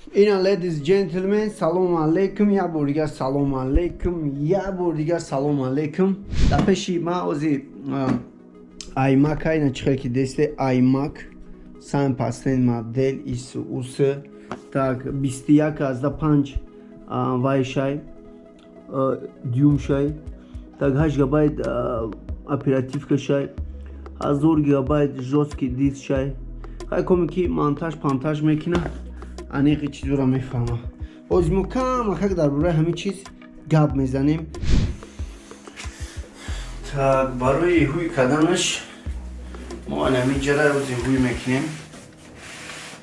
Ladies gentlemen, салом алейкум, я бор дигар салом алейкум, я бор дигар салом алейкум. Дар пеши ман ози iMac ина чихел ки десте iMac сам пастен модель ис так 21.5 вайшай дюйм шай так 8 гигабайт оперативка шай 1000 гигабайт жесткий диск шай хай коми ки монтаж мекина аниқи чизура мефаҳма. Ҳозир мо камакак дар бораи ҳамин чиз гап мезанем. Так барои ҳуй карданаш мо ҳамин ҷара ҳозир ҳуй мекунем.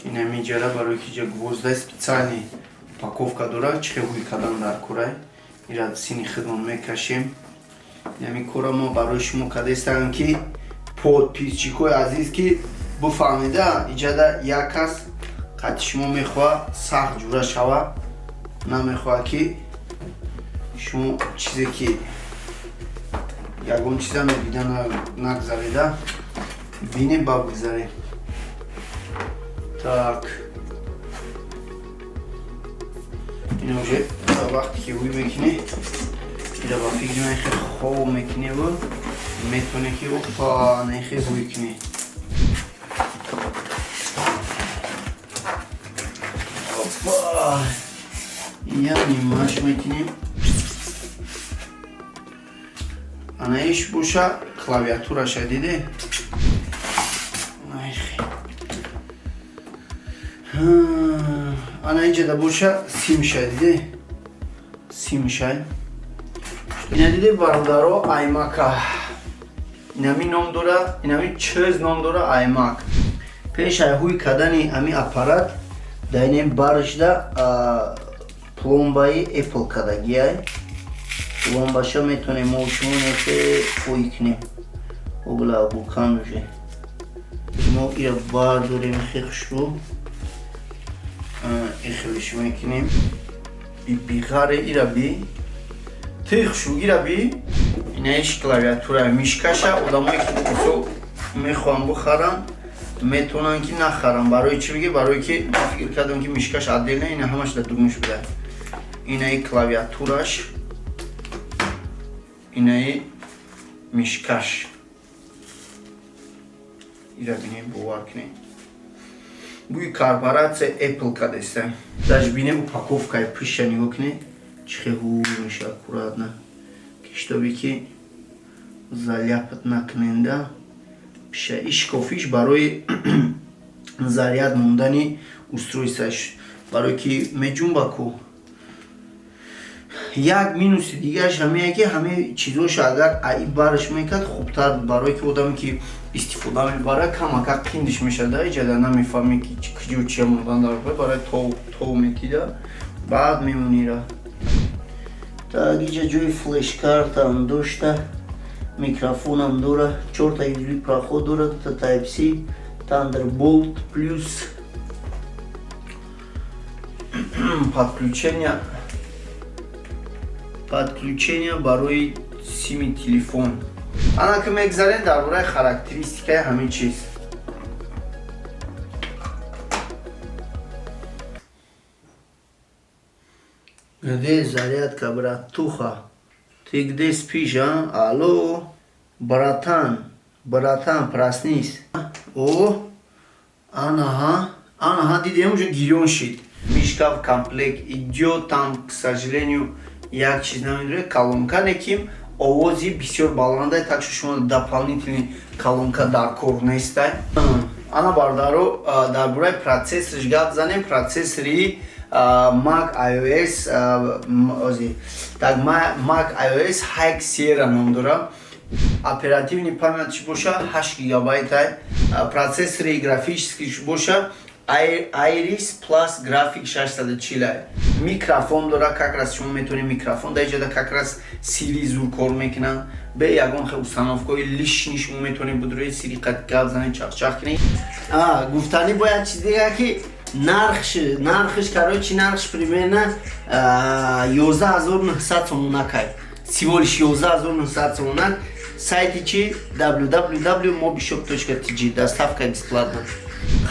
Ин ҳамин ҷара барои ки гвоздаи специални упаковка дорад чихел ҳуй кардан дар кора ира сини хидмат мекашем. Ҳамин кора мо барои шумо кардастам ки подписчикои азиз ки буфаҳмида иҷада як кас қати шумо мехоҳад сахт ҷура шава намехоҳад ки шумо чизе ки ягон чиза мебида нагзарида бине бавгузарем. Так ин уже вақте ки ҳуй мекунӣ ира ба фикри ман хеле хоб мекуневу метавонӣ ки опа нехе ҳуй кунӣ. Яъни маш мекунем. Анаиш боша клавиатураша диде. Ана инҷада боша симша диде. Симша. Ина диде бародаро iMac. Инами ном дора, инами чиз ном дора iMac. Пешай ҳуй кардани ами аппарат дайнем баршда пломбаи Apple кадагиай. Пломбаша метонем мо шумо нехе ҳуй кунем. Огла букан уже. Мо ира бардорем хехшу. Эхлиш мекунем. Бихаре ира би. Техшу ира би. Инаиш клавиатура мишкаша одамои ки усо мехоҳам бухарам метавонам ки нахарам. Барои чӣ биги? Барои ки фикр кардам ки мишкаш отдельно, ина ҳамаш дар дугнуш буда. Инаи клавиатураш, инаи мишкаш. Ира бинем бовар кунем. Буи корпоратсия Apple кадеста. Даж бинем упаковкаи пиша нигоҳ кунем. Чихе ҳуй меша аккуратно. Киштоби ки заляпат накуненда. Шкофиш барои заряд мондани устройствоаш барои ки меҷунбаку. Як минуси дигараш ҳамея ки ҳаме чизоша агар аи бараш мекард хубтар барои ки одаме ки истифода мебарад камакак қиндиш мешада иҷада намефаҳме ки киҷо чия мондан дар барои тов метида баъд мемонира. Так иҷа ҷои флеш-картам дошта. Микрофонам дора, 4 USB проход дора, Type-C, Thunderbolt плюс подключение барои сими телефон. Ана ки мегзарем дар бораи характеристикаи ҳамин чиз. Где зарядка, братуха? Ты где спишь, а? Алло, братан, проснись. О, ага, дидем уже гирён шид. Мишка в комплект идёт, там, к сожалению, як чиз намедоре, колонка неким, овози бисёр баланда, так что шумо дополнительный колонка дар кор нестай. Ана бардаро дар бораи процессориш гап занем, процессори Mac iOS Mac iOS High Sierra ном дора. Оперативни памятиш боша 8 гигабайт, процессори графическиш боша Iris Plus Graphic 640. Микрофон дора, как раз шумо метавонед микрофон дар иҷада как раз сири зур кор мекунад. Бе ягон хел установкаи лишни шумо метавонед будрои сири гап занед чахчах кунед. Гуфтани бояд чиз дигар ки нархш короче нархш примерно 11900 сомонакай. Всего лишь 11900 сомонак. Сайти чи www.mobishop.tg. Доставка бесплатна.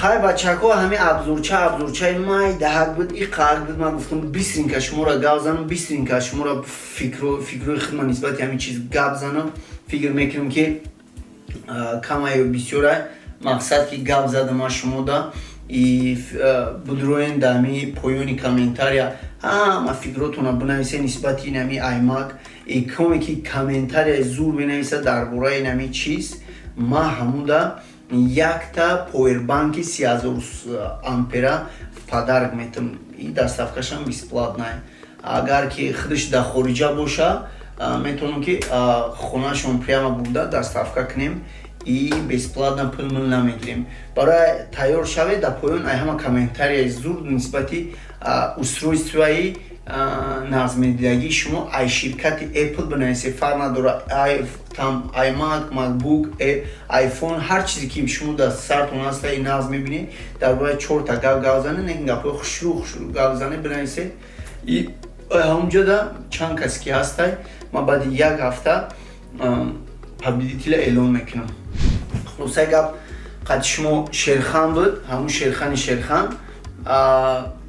хай бачаҳо ҳамин абзурчаи май даҳак буд и қаҳак буд. Ман гуфтам бистринка шуморо гап занам, бистринка шуморо фикрҳои худма нисбати ҳамин чиз гап занам. Фикр мекунам ки камаю бисёра мақсад ки гап задама шумода и будроен да ҳами поёни комментария ҳама фикротона бинависед нисбати нами iMac и коме ки комментария зур бинависад дар бораи нами чиз ма ҳамуда якта повербанки 3000 ампера падарк метам. И доставкашам бесплатная. Агар ки худаш дар хориҷа боша метавонам ки хонашон прямо бурда доставка кунем и бесплатно пул намегирем. Барои тайёр шавед дар поён ҳама комментарияи зур нисбати устройствои нағзмедиҳагии шумо ай ширкати Apple бинависед, фарқ надора iMac, MacBook, iPhone, ҳар чизе ки шумо дар сартон ҳаста и нағз мебинед дар бораи 4 та гап занед, некин гапҳои хушрӯ гап занед бинависед. И ҳамунҷода чанд касе ки ҳастай ман баъди 1 ҳафта победителя эълон мекунам. хулосаи гап қадди шумо шерхан буд, ҳамун шерхани шерхан.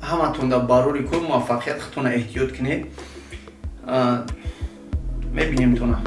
ҳаматон дар барори кор муваффақият худтона эҳтиёт кунед. мебинемтона.